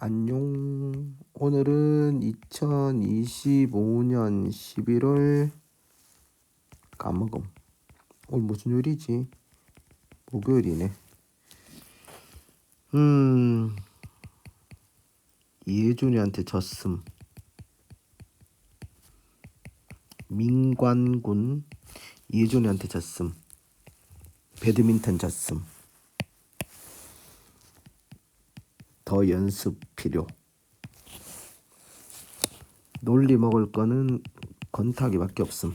안녕. 오늘은 2025년 11월 까먹음. 오늘 무슨 요일이지? 목요일이네. 이혜준이한테 졌음. 민관군 이혜준이한테 졌음. 배드민턴 졌음. 더 연습 필요. 논리 먹을 거는 건타기밖에 없음.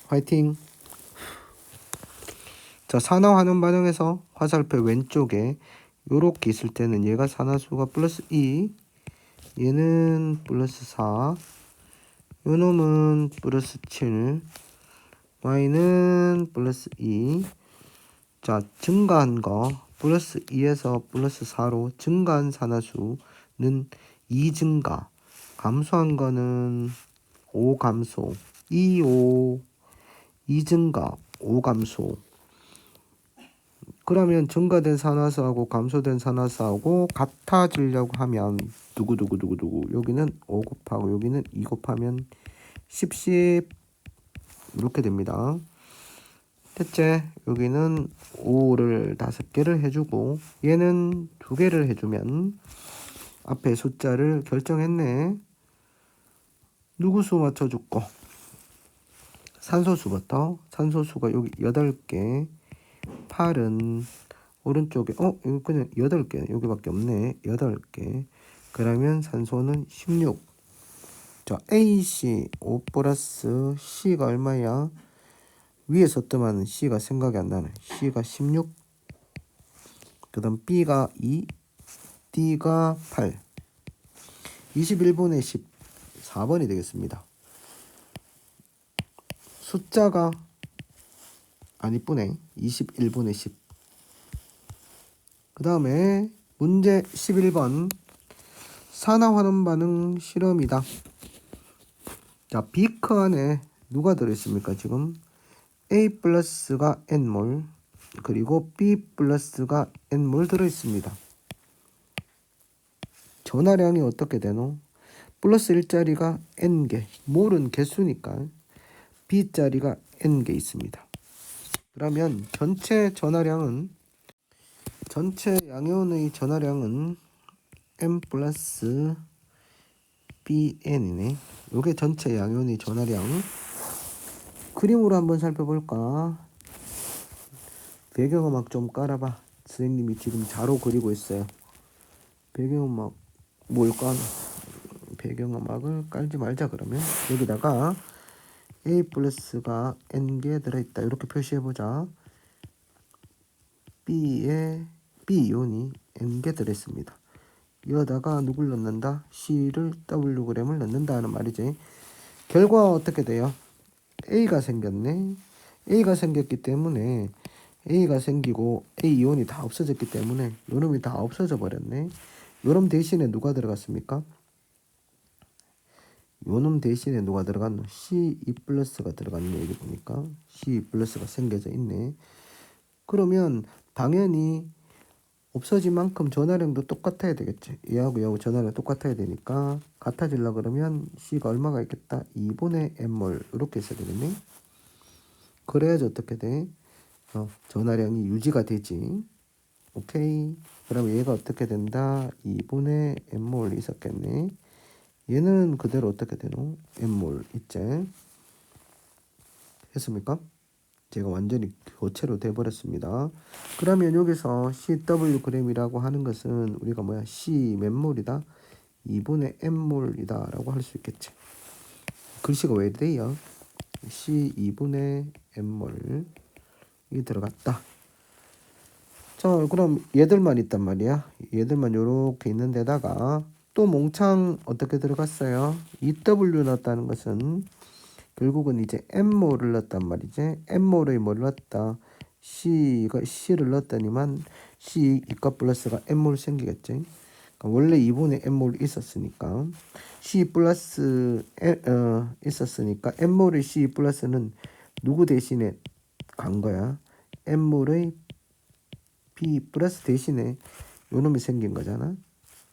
화이팅! 자, 산화하는 반응에서 화살표 왼쪽에 요렇게 있을 때는 얘가 산화수가 플러스 2, 얘는 플러스 4, 요 놈은 플러스 7, y는 플러스 2. 자, 증가한 거 플러스 2에서 플러스 4로 증가한 산화수는 2 증가, 감소한 거는 5 감소, 2, 5, 2 증가, 5 감소. 그러면 증가된 산화수하고 감소된 산화수하고 같아지려고 하면 두구두구두구두구 여기는 5 곱하고 여기는 2 곱하면 10 이렇게 됩니다. 대체 여기는 5를 5개를 해주고 얘는 2개를 해주면 앞에 숫자를 결정했네. 누구 수 맞춰줄 거? 산소수부터. 산소수가 여기 8개. 8은 오른쪽에 이거 그냥 8개 여기밖에 없네. 8개. 그러면 산소는 16. 자, AC 5 플러스 C가 얼마야? 위에서 뜨면 C가 생각이 안 나네. C가 16. 그 다음 B가 2. D가 8. 21분의 10. 4번이 되겠습니다. 숫자가 안 이쁘네. 21분의 10. 그 다음에 문제 11번. 산화환원 반응 실험이다. 자, 비커 안에 누가 들어있습니까? 지금 A 플러스가 N몰 그리고 B 플러스가 N몰 들어있습니다. 전하량이 어떻게 되노? 플러스 1자리가 N개, 몰은 개수니까 B자리가 N개 있습니다. 그러면 전체 전하량은 전체 양이온의 전하량은 M 플러스 BN이네. 요게 전체 양이온의 전하량. 그림으로 한번 살펴볼까? 배경음악 좀 깔아봐. 선생님이 지금 자로 그리고 있어요. 배경음악 뭘까? 배경음악을 깔지 말자. 그러면 여기다가 A 플러스가 N개 들어있다 이렇게 표시해보자. B에 B이온이 N개 들어있습니다. 이러다가 누굴 넣는다? C를 Wg을 넣는다 하는 말이지. 결과 어떻게 돼요? A가 생겼네. A가 생겼기 때문에 A가 생기고 A 이온이 다 없어졌기 때문에 요놈이 다 없어져 버렸네. 요놈 대신에 누가 들어갔습니까? 요놈 대신에 누가 들어갔노? C2 플러스가 들어갔네. 여기 보니까 C2 플러스가 생겨져 있네. 그러면 당연히 없어진 만큼 전하량도 똑같아야 되겠지. 얘하고 전하량 똑같아야 되니까 같아지려 그러면 C가 얼마가 있겠다? 2분의 N몰 이렇게 써야 되겠네. 그래야지 어떻게 돼? 전하량이 유지가 되지. 오케이. 그러면 얘가 어떻게 된다? 2분의 N몰 있었겠네. 얘는 그대로 어떻게 되노? N몰 있지. 했습니까? 제가 완전히 교체로 돼버렸습니다. 그러면 여기서 CWg이라고 하는 것은 우리가 뭐야? C 몇 몰이다? 2분의 N몰이다 라고 할 수 있겠지. 글씨가 왜 이래요? C 2분의 N몰이 들어갔다. 자, 그럼 얘들만 있단 말이야. 얘들만 요렇게 있는 데다가 또 몽창 어떻게 들어갔어요? EW 넣었다는 것은 결국은 이제 N몰을 넣었단 말이지. N몰의 뭘 넣었다? C를 넣었더니만 C 이과 플러스가 N몰 생기겠지. 그러니까 원래 2분의 N몰이 있었으니까 C 플러스 있었으니까 N몰의 C 플러스는 누구 대신에 간 거야? N몰의 B 플러스 대신에 요 놈이 생긴 거잖아.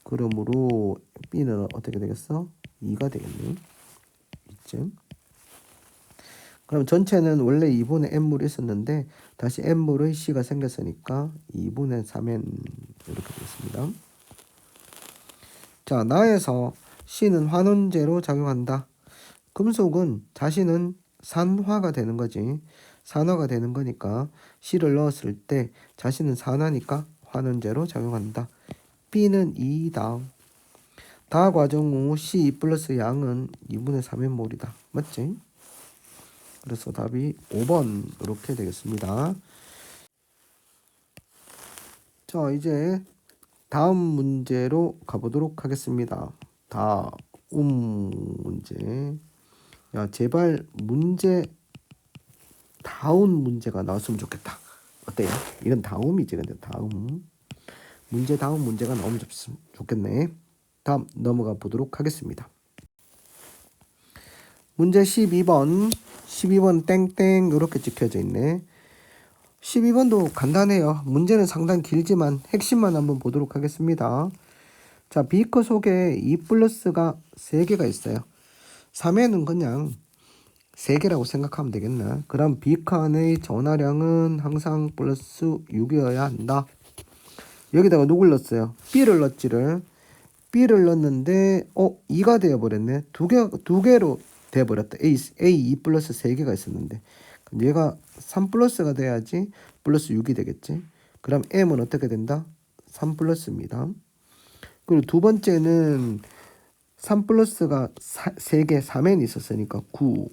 그러므로 B는 어떻게 되겠어? 2가 되겠네. 이쯤. 그럼 전체는 원래 2분의 n물이 있었는데 다시 n물의 C가 생겼으니까 2분의 3n 이렇게 되겠습니다. 자, 나에서 C는 환원제로 작용한다. 금속은 자신은 산화가 되는 거지. 산화가 되는 거니까 C를 넣었을 때 자신은 산화니까 환원제로 작용한다. B는 2다. 다 과정 후 C 플러스 양은 2분의 3의 몰이다. 맞지? 그래서 답이 5번 이렇게 되겠습니다. 자, 이제 다음 문제로 가보도록 하겠습니다. 다음 문제. 야, 제발 문제 다음 문제가 나왔으면 좋겠다. 어때요? 이건 다음이지. 근데 다음 문제 다음 문제가 나오면 좋겠네. 다음 넘어가 보도록 하겠습니다. 문제 12번 땡땡 이렇게 찍혀져 있네. 12번도 간단해요. 문제는 상당히 길지만 핵심만 한번 보도록 하겠습니다. 자, 비커 속에 2 플러스가 3개가 있어요. 3에는 그냥 3개라고 생각하면 되겠나. 그럼 비커 안의 전하량은 항상 플러스 6이어야 한다. 여기다가 누굴 넣었어요? B를 넣었지를. B를 넣었는데 2가 되어버렸네. 두 개로 되어버렸다. A 2 플러스 3개가 있었는데 얘가 3 플러스가 돼야지 플러스 6이 되겠지. 그럼 M은 어떻게 된다? 3 플러스입니다. 그리고 두 번째는 3 플러스가 3개 3N이 있었으니까 9.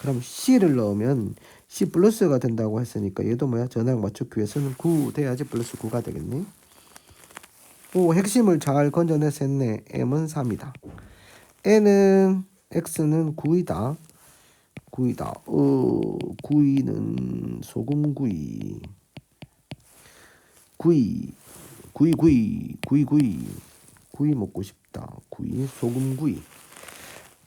그럼 C를 넣으면 C 플러스가 된다고 했으니까 얘도 뭐야? 전화량 맞추기 위해서는 9 돼야지 플러스 9가 되겠네. 오, 핵심을 잘 건져냈었네. M은 3이다. N은 X는 9이다. 9이다. 9이는 소금구이. 구이. 구이 먹고 싶다. 구이 소금구이.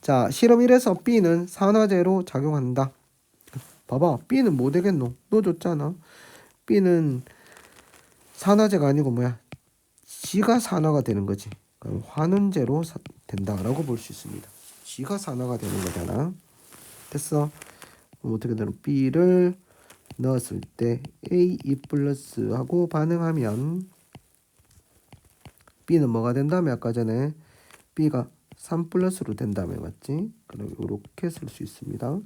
자, 실험 1에서 B는 산화제로 작용한다. 봐봐. B는 뭐 되겠노? 너 줬잖아. B는 산화제가 아니고 뭐야? G가 산화가 되는 거지. 그럼 환원제로 된다라고 볼 수 있습니다. G가 산화가 되는 거잖아. 됐어. 그럼 어떻게 되는? B를 넣었을 때 A 2 플러스 하고 반응하면 B는 뭐가 된다며? 아까 전에 B가 3 플러스로 된다며. 맞지? 그럼 이렇게 쓸 수 있습니다.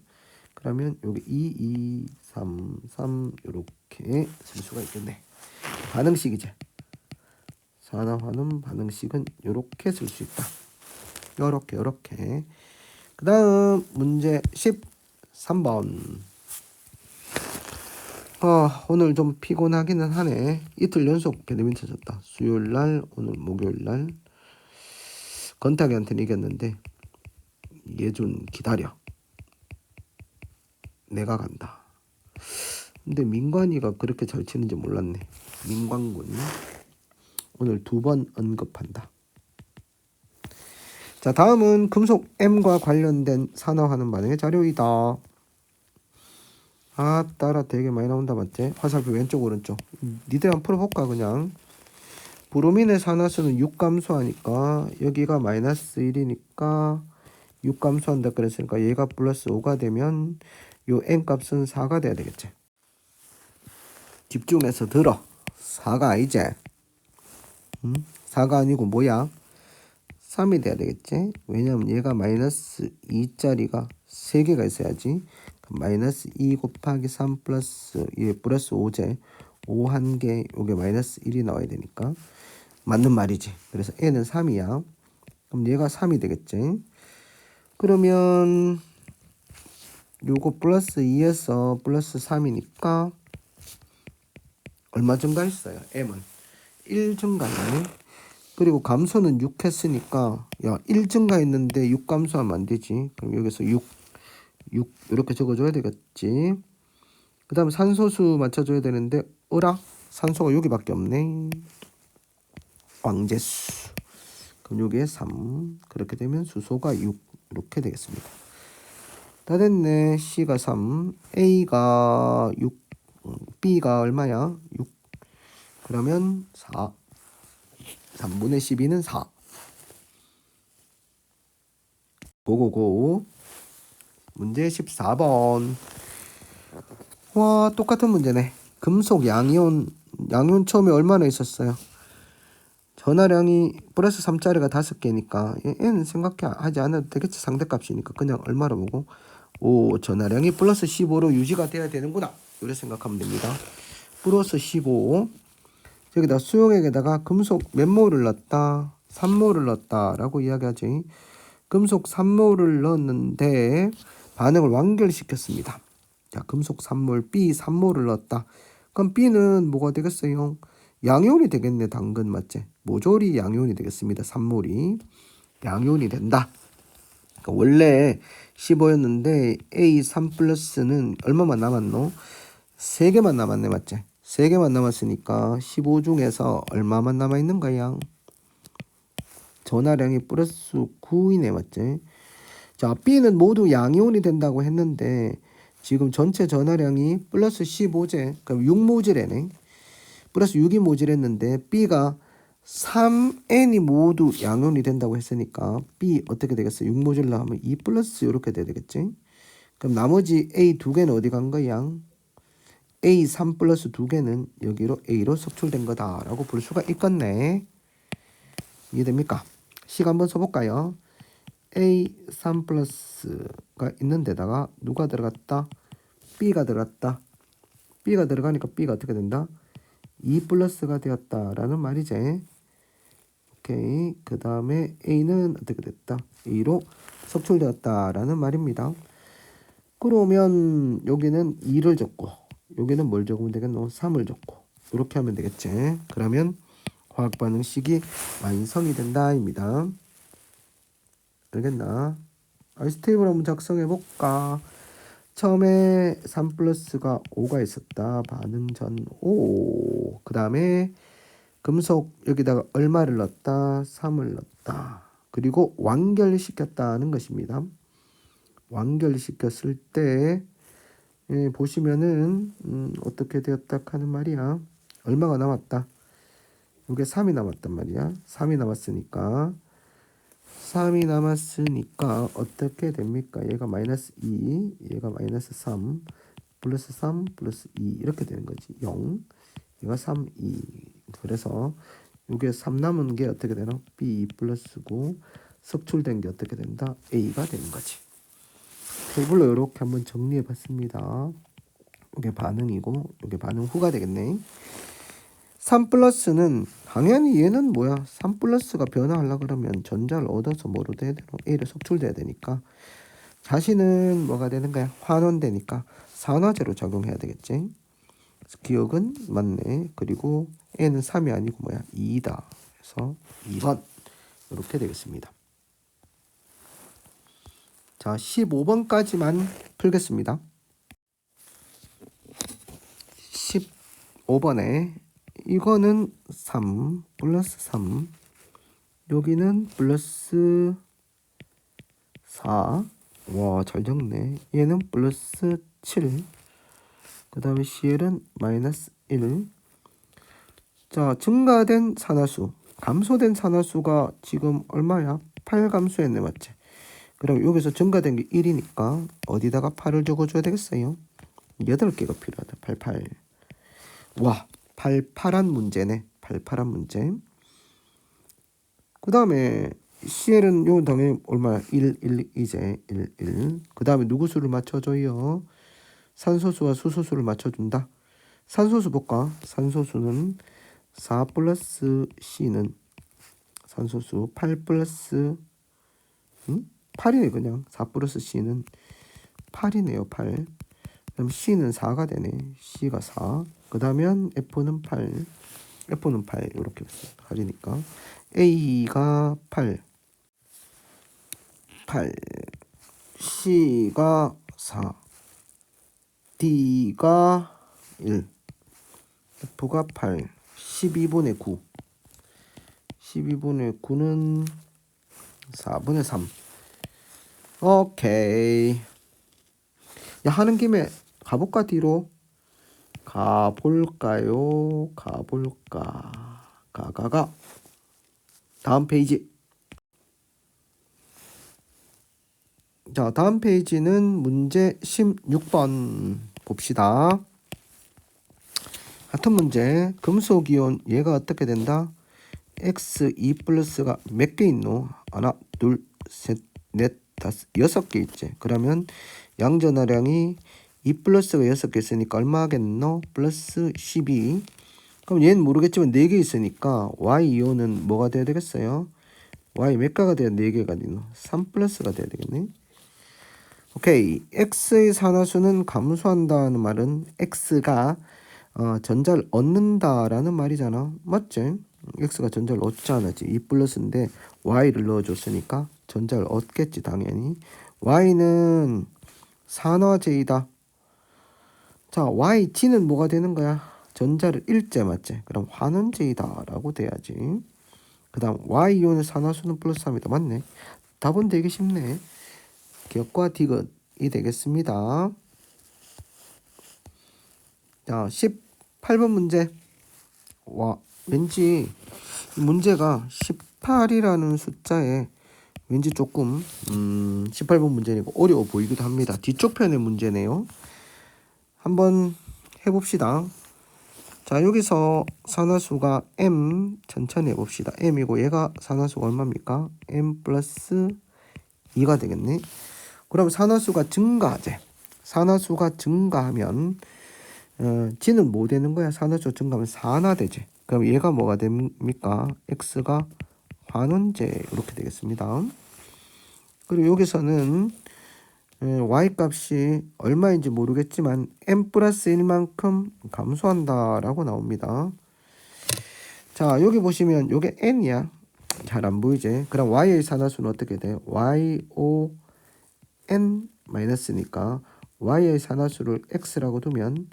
그러면 여기 2, 2, 3, 3 이렇게 쓸 수가 있겠네. 반응식이지. 산화환원 반응식은 이렇게 쓸 수 있다. 요렇게. 그 다음 문제 13번. 오늘 좀 피곤하기는 하네. 이틀 연속 배드민턴 쳤다. 수요일날, 오늘 목요일날. 건탁이한테는 이겼는데 예준 기다려. 내가 간다. 근데 민관이가 그렇게 잘 치는지 몰랐네. 민관군. 오늘 2번 언급한다. 자, 다음은 금속 M과 관련된 산화하는 반응의 자료이다. 따라 되게 많이 나온다. 맞지? 화살표 왼쪽 오른쪽. 니들 한번 풀어볼까 그냥. 브로민의 산화수는 6 감소하니까 여기가 마이너스 1이니까 6 감소한다 그랬으니까 얘가 플러스 5가 되면 요 N값은 4가 돼야 되겠지. 집중해서 들어. 4가 아니지. 4가 아니고 뭐야? 3이 돼야 되겠지. 왜냐면 얘가 마이너스 2짜리가 3개가 있어야지. 마이너스 2 곱하기 3 플러스 얘 플러스 5제 5 한 개 요게 마이너스 1이 나와야 되니까 맞는 말이지. 그래서 N은 3이야. 그럼 얘가 3이 되겠지. 그러면 요거 플러스 2에서 플러스 3이니까 얼마 증가했어요? M은 1 증가했네. 그리고 감소는 6 했으니까 1 증가했는데 6 감소하면 안 되지. 그럼 여기서 6 이렇게 적어줘야 되겠지. 그 다음에 산소수 맞춰줘야 되는데 산소가 여기밖에 없네. 왕재수. 그럼 여기에 3. 그렇게 되면 수소가 6 이렇게 되겠습니다. 다 됐네. C가 3, A가 6, B가 얼마야? 6. 그러면 4. 3분의 12는 4. 고고고. 문제 14번. 와, 똑같은 문제네. 금속 양이온 처음에 얼마나 있었어요? 전하량이 플러스 3짜리가 5개니까 얘는 생각하지 않아도 되겠지. 상대값이니까 그냥 얼마로 보고 전하량이 플러스 15로 유지가 돼야 되는구나. 이렇게 생각하면 됩니다. 플러스 15. 여기다 수용액에다가 금속 몇 몰을 넣었다? 3몰을 넣었다 라고 이야기하지. 금속 3몰을 넣었는데 반응을 완결시켰습니다. 자, 금속 3몰 B 3몰을 넣었다. 그럼 B는 뭐가 되겠어요? 양이온이 되겠네. 당근 맞지? 모조리 양이온이 되겠습니다. 3몰이 양이온이 된다. 그러니까 원래 15였는데 A3 플러스는 얼마만 남았노? 3개만 남았네. 맞지? 3개만 남았으니까 15 중에서 얼마만 남아있는 거야? 전하량이 플러스 9이네. 맞지? 자, B는 모두 양이온이 된다고 했는데 지금 전체 전하량이 플러스 15제. 그럼 6모질이네. 플러스 6이 모질했는데 B가 3N이 모두 양이온이 된다고 했으니까 B 어떻게 되겠어요? 6모질라 하면 2 플러스 이렇게 돼야 되겠지? 그럼 나머지 A 2개는 어디 간 거야? A 3 플러스 2개는 여기로 A로 석출된 거다라고 볼 수가 있겠네. 이해됩니까? 식 한번 써볼까요? A 3 플러스가 있는 데다가 누가 들어갔다? B가 들어갔다. B가 들어가니까 B가 어떻게 된다? 2 플러스가 되었다라는 말이지. 오케이. 그 다음에 A는 어떻게 됐다? A로 석출되었다라는 말입니다. 그러면 여기는 2를 적고 여기는 뭘 적으면 되겠노? 3을 적고 이렇게 하면 되겠지. 그러면 화학반응식이 완성이 된다입니다. 알겠나? 아이스테이블 한번 작성해 볼까? 처음에 3 플러스가 5가 있었다. 반응 전 5. 그 다음에 금속 여기다가 얼마를 넣었다? 3을 넣었다. 그리고 완결시켰다는 것입니다. 완결시켰을 때 보시면은 어떻게 되었다 하는 말이야. 얼마가 남았다? 이게 3이 남았단 말이야. 3이 남았으니까 어떻게 됩니까? 얘가 마이너스 2, 얘가 마이너스 3, 플러스 3, 플러스 2 이렇게 되는 거지. 0, 얘가 3, 2. 그래서 이게 3 남은 게 어떻게 되나? B 플러스고 석출된 게 어떻게 된다? A가 되는 거지. 테이블로 이렇게 한번 정리해 봤습니다. 이게 반응이고 이게 반응 후가 되겠네. 3 플러스는 당연히 얘는 뭐야? 3 플러스가 변화하려고 그러면 전자를 얻어서 뭐로 돼야 되나? A를 석출돼야 되니까 자신은 뭐가 되는 거야? 환원되니까 산화제로 작용해야 되겠지. 기억은 맞네. 그리고 N은 3이 아니고 뭐야? 2다. 그래서 2번 이렇게 되겠습니다. 자, 15번까지만 풀겠습니다. 15번에 이거는 3 플러스 3 여기는 플러스 4 와, 잘 적네. 얘는 플러스 7 그 다음에 CL은 마이너스 1. 자, 증가된 산화수 감소된 산화수가 지금 얼마야? 8 감소했네. 맞지? 그럼 여기서 증가된 게 1이니까 어디다가 8을 적어줘야 되겠어요? 8개가 필요하다. 88. 와, 88한 문제네. 88한 문제. 그 다음에 CL은 요 당연히 얼마야? 1, 1, 이제 1, 1. 그 다음에 누구 수를 맞춰줘요? 산소수와 수소수를 맞춰준다. 산소수 볼까? 산소수는 4 플러스 C는 산소수 8 플러스 8이네. 그냥 4 플러스 C는 8이네요. 8. 그럼 C는 4가 되네. C가 4. 그 다음에 F는 8. F는 8. 이렇게 8이니까 A가 8. C가 4. D가 1. F가 8. 12분의 9. 12분의 9는 4분의 3. 오케이. 야, 하는 김에 가볼까? 뒤로 가볼까요? 가볼까? 가가가. 다음 페이지. 자, 다음 페이지는 문제 16번 봅시다. 같은 문제. 금속이온 얘가 어떻게 된다? X2 플러스가 몇 개 있노? 하나, 둘, 셋, 넷, 다섯, 6개 있지. 그러면 양전하량이 2 플러스가 6개 있으니까 얼마 하겠노? 플러스 12. 그럼 얘는 모르겠지만 4개 있으니까 Y이온은 뭐가 돼야 되겠어요? Y 몇 가가 돼야 4개가 되노? 3 플러스가 돼야 되겠네. 오케이. X의 산화수는 감소한다는 말은 X가 전자를 얻는다라는 말이잖아. 맞지? X가 전자를 얻지 않았지. 2 플러스인데 Y를 넣어줬으니까 전자를 얻겠지 당연히. Y는 산화제이다. 자, YG는 뭐가 되는 거야? 전자를 잃제 맞지? 그럼 환원제이다 라고 돼야지. 그 다음 Y이온의 산화수는 플러스 3이다. 맞네. 답은 되게 쉽네. 기억과 디귿이 되겠습니다. 자, 18번 문제. 와, 왠지 문제가 18이라는 숫자에 왠지 조금 18번 문제니까 어려워 보이기도 합니다. 뒤쪽 편의 문제네요. 한번 해봅시다. 자, 여기서 산화수가 M 천천히 해봅시다. M이고 얘가 산화수가 얼마입니까? M 플러스 2가 되겠네. 그럼 산화수가 증가하지. 산화수가 증가하면 G는 뭐 되는 거야? 산화수 증가하면 산화되지. 그럼 얘가 뭐가 됩니까? X가 환원제 이렇게 되겠습니다. 그리고 여기서는 Y 값이 얼마인지 모르겠지만 M 플러스 1만큼 감소한다 라고 나옵니다. 자, 여기 보시면 요게 N이야. 잘 안 보이지? 그럼 Y의 산화수는 어떻게 돼? YO N 마이너스니까 Y의 산화수를 X라고 두면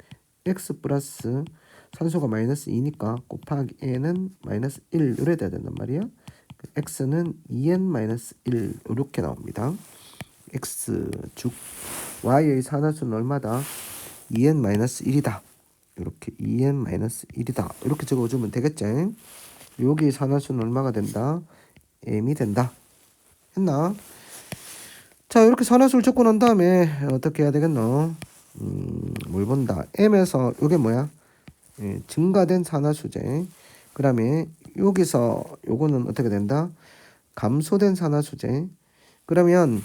X 플러스 산소가 마이너스 2니까 곱하기 N은 마이너스 1 이래 돼야 된단 말이야. X는 2N 마이너스 1 이렇게 나옵니다. X 즉 Y의 산화수는 얼마다? 2N 마이너스 1이다. 이렇게 2N 마이너스 1이다. 이렇게 적어주면 되겠지? 여기 산화수는 얼마가 된다? M이 된다. 했나? 자, 이렇게 산화수를 적고 난 다음에 어떻게 해야 되겠노? 뭘 본다. M에서 이게 뭐야? 증가된 산화수제. 그 다음에 여기서 요거는 어떻게 된다? 감소된 산화수제. 그러면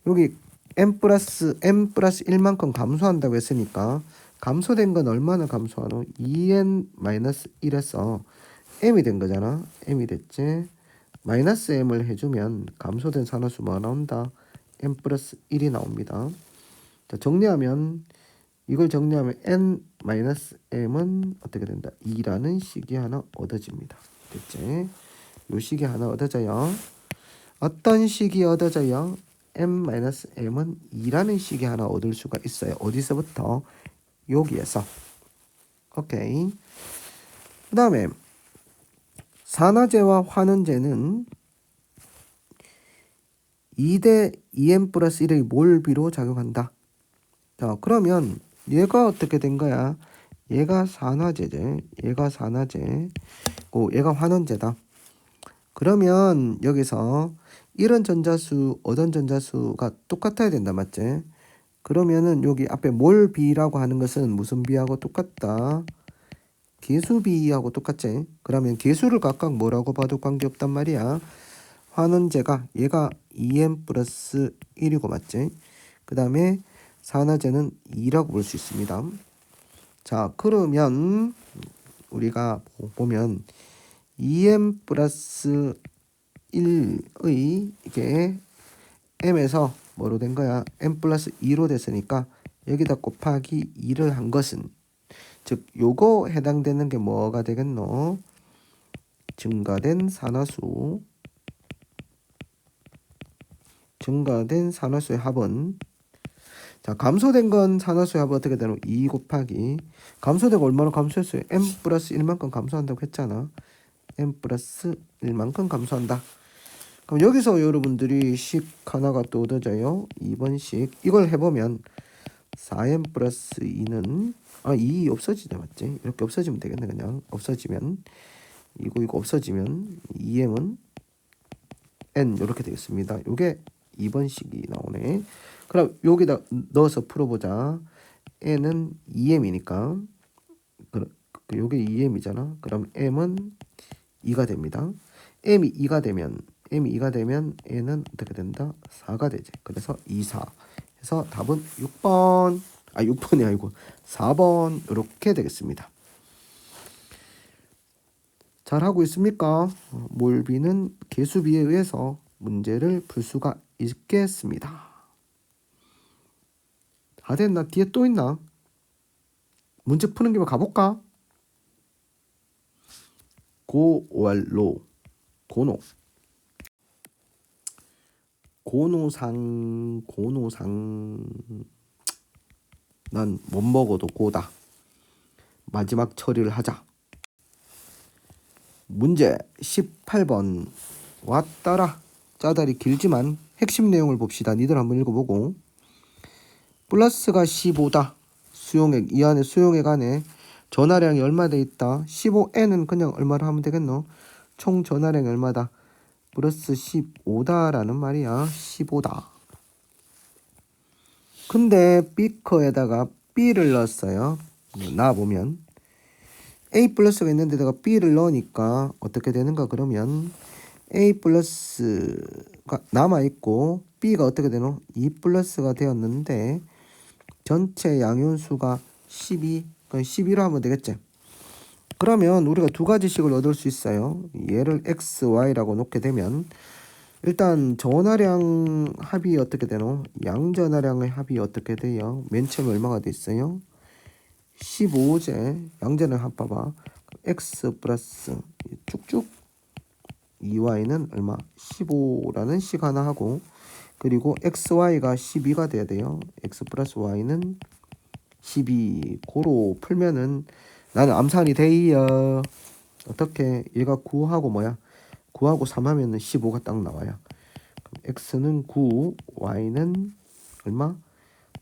여기 M 플러스 1만큼 감소한다고 했으니까 감소된 건 얼마나 감소하노? 2N 마이너스 1에서 M이 된 거잖아. M이 됐지. 마이너스 M을 해주면 감소된 산화수 뭐가 나온다? M 플러스 1이 나옵니다. 자, 이걸 정리하면 N 마이너스 M은 어떻게 된다? 2라는 식이 하나 얻어집니다. 됐지? 요 식이 하나 얻어져요. 어떤 식이 얻어져요? M-M은 2라는 식이 하나 얻을 수가 있어요. 어디서부터? 여기에서. 오케이. 그 다음에 산화제와 환원제는 2대 2M 플러스 1의 몰비로 작용한다. 자, 그러면 얘가 어떻게 된 거야? 얘가 산화제제. 얘가 산화제. 얘가 환원제다. 그러면 여기서 이런 전자수, 어떤 전자수가 똑같아야 된다. 맞지? 그러면은 여기 앞에 몰 B라고 하는 것은 무슨 B하고 똑같다? 개수 B하고 똑같지? 그러면 개수를 각각 뭐라고 봐도 관계없단 말이야. 환원제가 얘가 2M 플러스 1이고 맞지? 그 다음에 산화제는 2라고 볼 수 있습니다. 자, 그러면 우리가 보면 2M 플러스 1의 이게 M에서 뭐로 된 거야? M 플러스 2로 됐으니까 여기다 곱하기 2를 한 것은 즉 요거 해당되는 게 뭐가 되겠노? 증가된 산화수의 합은 자, 감소된 건 산화수의 합은 어떻게 되노? 2 곱하기 감소되고 얼마나 감소했어요? M 플러스 1만큼 감소한다고 했잖아. M 플러스 1만큼 감소한다. 그럼 여기서 여러분들이 식 하나가 또 얻어져요. 2번식. 이걸 해보면 4m 플러스 2는 2 없어지네 맞지? 이렇게 없어지면 되겠네. 그냥 없어지면 이거 없어지면 2m은 n 이렇게 되겠습니다. 요게 2번식이 나오네. 그럼 여기다 넣어서 풀어보자. n은 2m이니까 요게 2m이잖아. 그럼 m은 2가 됩니다. m이 2가 되면 n은 어떻게 된다? 4가 되지. 그래서 2, 4 해서 답은 6번 6번이 아니고 4번 이렇게 되겠습니다. 잘하고 있습니까? 몰비는 개수비에 의해서 문제를 풀 수가 있겠습니다. 다 됐나? 뒤에 또 있나? 문제 푸는 김에 가볼까? 고월로 고노상 난 못 먹어도 고다. 마지막 처리를 하자. 문제 18번 왔다라. 짜다리 길지만 핵심 내용을 봅시다. 니들 한번 읽어보고. 플러스가 15다. 수용액 이 안에 수용액 안에 전하량이 얼마 돼 있다. 15n은 그냥 얼마로 하면 되겠노? 총 전하량이 얼마다? 플러스 15다라는 말이야. 15다. 근데 비커에다가 B를 넣었어요. 나와보면 A 플러스가 있는데다가 B를 넣으니까 어떻게 되는가 그러면 A 플러스가 남아있고 B가 어떻게 되노? 2 플러스가 되었는데 전체 양윤수가 12, 그럼 12로 하면 되겠지. 그러면 우리가 두 가지씩을 얻을 수 있어요. 얘를 x, y라고 놓게 되면 일단 전하량 합이 어떻게 되노? 양전하량의 합이 어떻게 돼요? 맨 처음에 얼마가 돼 있어요? 15제 양전의 합 봐봐. x 플러스 쭉쭉 2y는 얼마? 15라는 식 하나 하고 그리고 xy가 12가 돼야 돼요. x 플러스 y는 12 고로 풀면은 나는 암산이 돼요. 어떻게 얘가 9하고 뭐야? 9하고 3 하면은 15가 딱 나와요. 그럼 x는 9, y는 얼마?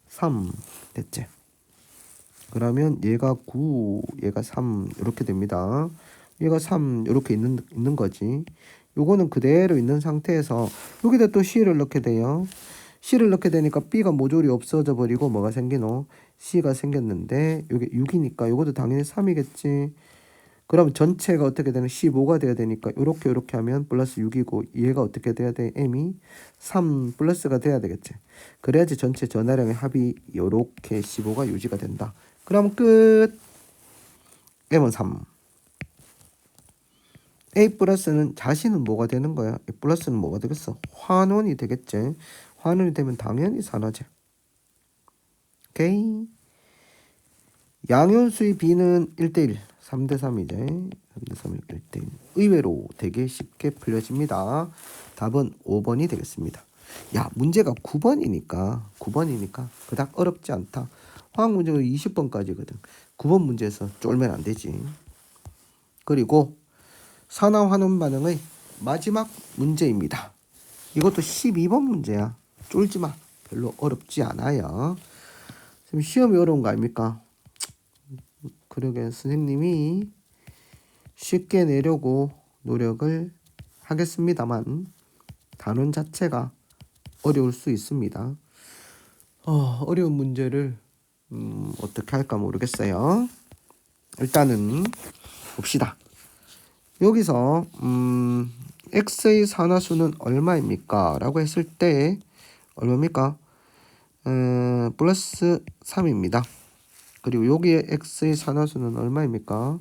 3 됐지? 그러면 얘가 9, 얘가 3 이렇게 됩니다. 얘가 3 이렇게 있는 거지. 요거는 그대로 있는 상태에서 여기다 또 C를 넣게 돼요. C를 넣게 되니까 B가 모조리 없어져 버리고 뭐가 생기노? C가 생겼는데 요게 6이니까 요것도 당연히 3이겠지. 그럼 전체가 어떻게 되는 15가 돼야 되니까 요렇게 하면 플러스 6이고 얘가 어떻게 돼야 돼? M이 3 플러스가 돼야 되겠지. 그래야지 전체 전하량의 합이 요렇게 15가 유지가 된다. 그럼 끝. M은 3. A 플러스는 자신은 뭐가 되는 거야? A 플러스는 뭐가 되겠어? 환원이 되겠지. 환원이 되면 당연히 산화제. 오케이. 양윤수의 B는 1대1. 3대3이제. 3대3이 1대1. 의외로 되게 쉽게 풀려집니다. 답은 5번이 되겠습니다. 야, 문제가 9번이니까 그닥 어렵지 않다. 화학 문제가 20번까지거든. 9번 문제에서 쫄면 안 되지. 그리고 산화 환원 반응의 마지막 문제입니다. 이것도 12번 문제야. 쫄지 마. 별로 어렵지 않아요. 지금 시험이 어려운 거 아닙니까? 그러게 선생님이 쉽게 내려고 노력을 하겠습니다만 단원 자체가 어려울 수 있습니다. 어려운 문제를 어떻게 할까 모르겠어요. 일단은 봅시다. 여기서 x의 산화수는 얼마입니까? 라고 했을 때 얼마입니까? 플러스 3입니다. 그리고 여기에 x의 산화수는 얼마입니까?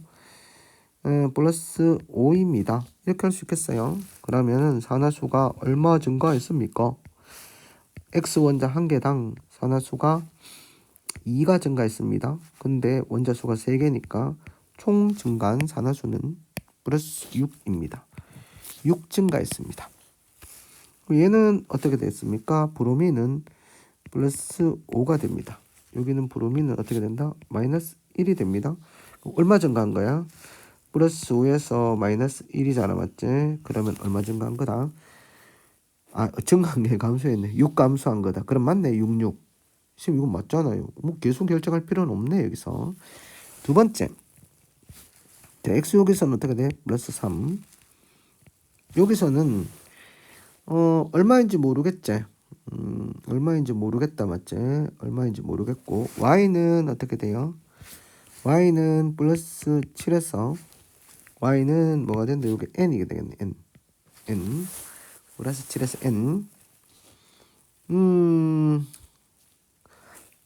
플러스 5입니다. 이렇게 할 수 있겠어요. 그러면은 산화수가 얼마 증가했습니까? x 원자 한 개당 산화수가 2가 증가했습니다. 근데 원자수가 3개니까 총 증가한 산화수는 플러스 6입니다. 6 증가했습니다. 얘는 어떻게 됐습니까? 브로민은 플러스 5가 됩니다. 여기는 브로민은 어떻게 된다? 마이너스 1이 됩니다. 얼마 증가한 거야? 플러스 5에서 마이너스 1이잖아, 맞지? 그러면 얼마 증가한 거다? 증가한 게 감소했네. 6 감소한 거다. 그럼 맞네, 66. 지금 이건 맞잖아요. 뭐 계속 결정할 필요는 없네 여기서. 두 번째. 자, x 여기서는 어떻게 돼? 플러스 3. 여기서는 얼마인지 모르겠지. 얼마인지 모르겠다 맞지? 얼마인지 모르겠고 y는 어떻게 돼요? y는 플러스 7에서 y는 뭐가 된다? 여기 n이 되겠네. n 플러스 7에서 n.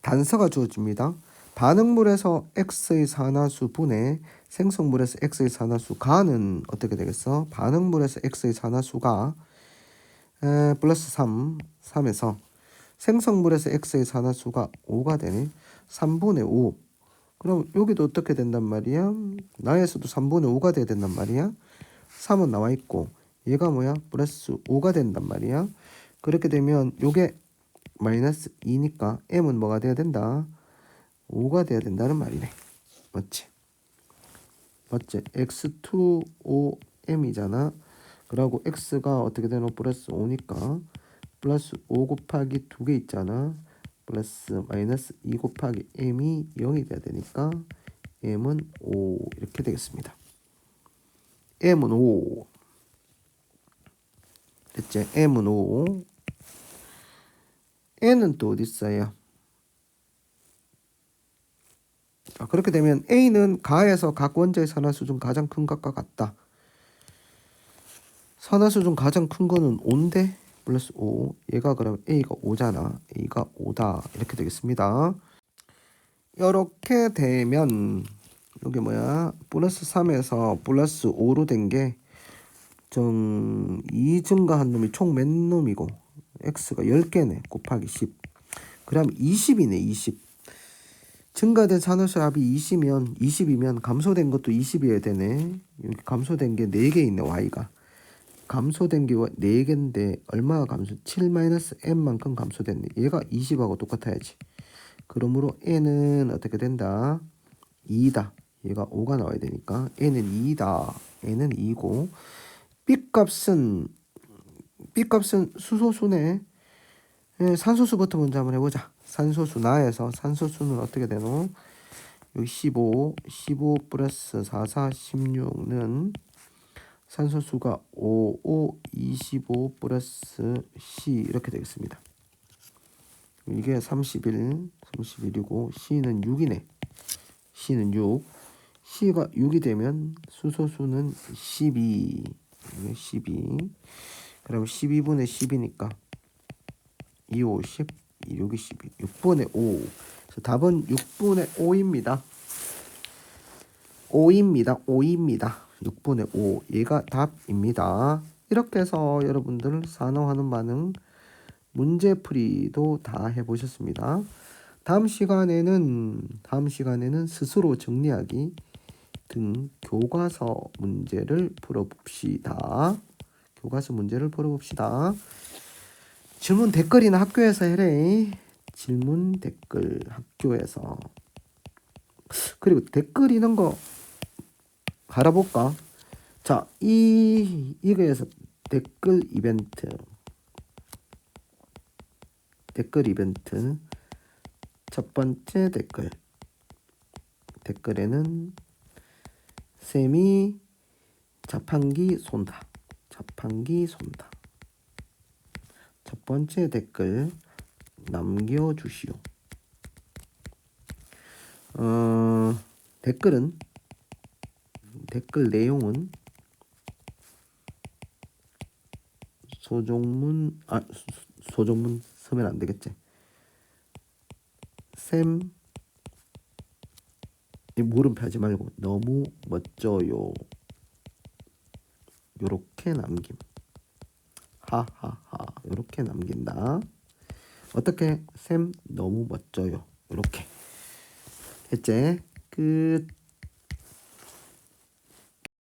단서가 주어집니다. 반응물에서 x의 산화수 분의 생성물에서 x의 산화수 가는 어떻게 되겠어? 반응물에서 x의 산화수가 플러스 3에서 생성물에서 x의 산화수가 5가 되네. 3분의 5. 그럼 여기도 어떻게 된단 말이야? 나에서도 3분의 5가 돼야 된단 말이야. 3은 나와 있고 얘가 뭐야? 플러스 5가 된단 말이야. 그렇게 되면 요게 마이너스 2니까 m은 뭐가 돼야 된다? 5가 돼야 된다는 말이네. 맞지? 맞지? x2,5m이잖아. 그러고 x가 어떻게 되노? 플러스 5니까 플러스 5 곱하기 2개 있잖아. 플러스 마이너스 2 곱하기 m이 0이 돼야 되니까 m은 5 이렇게 되겠습니다. m은 5. 됐지? m은 5. n은 또 어디 있어요? 그렇게 되면 A는 가에서 각 원자의 산화수 중 가장 큰 것과 같다. 산화수 중 가장 큰 거는 5인데 플러스 5. 얘가 그러면 A가 5잖아. A가 5다. 이렇게 되겠습니다. 이렇게 되면 여기 뭐야? 플러스 3에서 플러스 5로 된 게 2 증가한 놈이 총 몇 놈이고 X가 10개네. 곱하기 10. 그럼 20이네. 20. 증가된 산화수 합이 20이면 감소된 것도 20이어야 되네. 여기 감소된 게 4개 있네. Y가. 감소된 게 4개인데 얼마가 감소? 7-n만큼 감소됐네. 얘가 20하고 똑같아야지. 그러므로 n은 어떻게 된다? 2다. 얘가 5가 나와야 되니까 n은 2다. n은 2고 B값은 수소수네. 산소수부터 먼저 한번 해보자. 산소수 나에서 산소수는 어떻게 되노? 여기 15 플러스 4, 16는 산소수가 5, 25 플러스 C 이렇게 되겠습니다. 이게 31이고 C는 6이네. C는 6. C가 6이 되면 수소수는 12. 12. 그럼 12분의 10이니까 2, 50, 2, 6이 12. 6분의 5. 그래서 답은 6분의 5입니다. 5입니다. 6분의 5. 얘가 답입니다. 이렇게 해서 여러분들 산화하는 반응 문제풀이도 다 해보셨습니다. 다음 시간에는 스스로 정리하기 등 교과서 문제를 풀어봅시다. 질문 댓글이나 학교에서 해래. 질문 댓글 학교에서. 그리고 댓글 이런 거 갈아볼까? 자, 이거에서 댓글 이벤트. 첫 번째 댓글에는 쌤이 자판기 쏜다. 첫 번째 댓글 남겨주시오. 댓글 내용은 소종문 쓰면 안 되겠지. 쌤, 이 물음표 하지 말고 너무 멋져요. 요렇게 남김. 하하하. 요렇게 남긴다. 어떻게? 쌤 너무 멋져요. 요렇게. 됐지? 끝.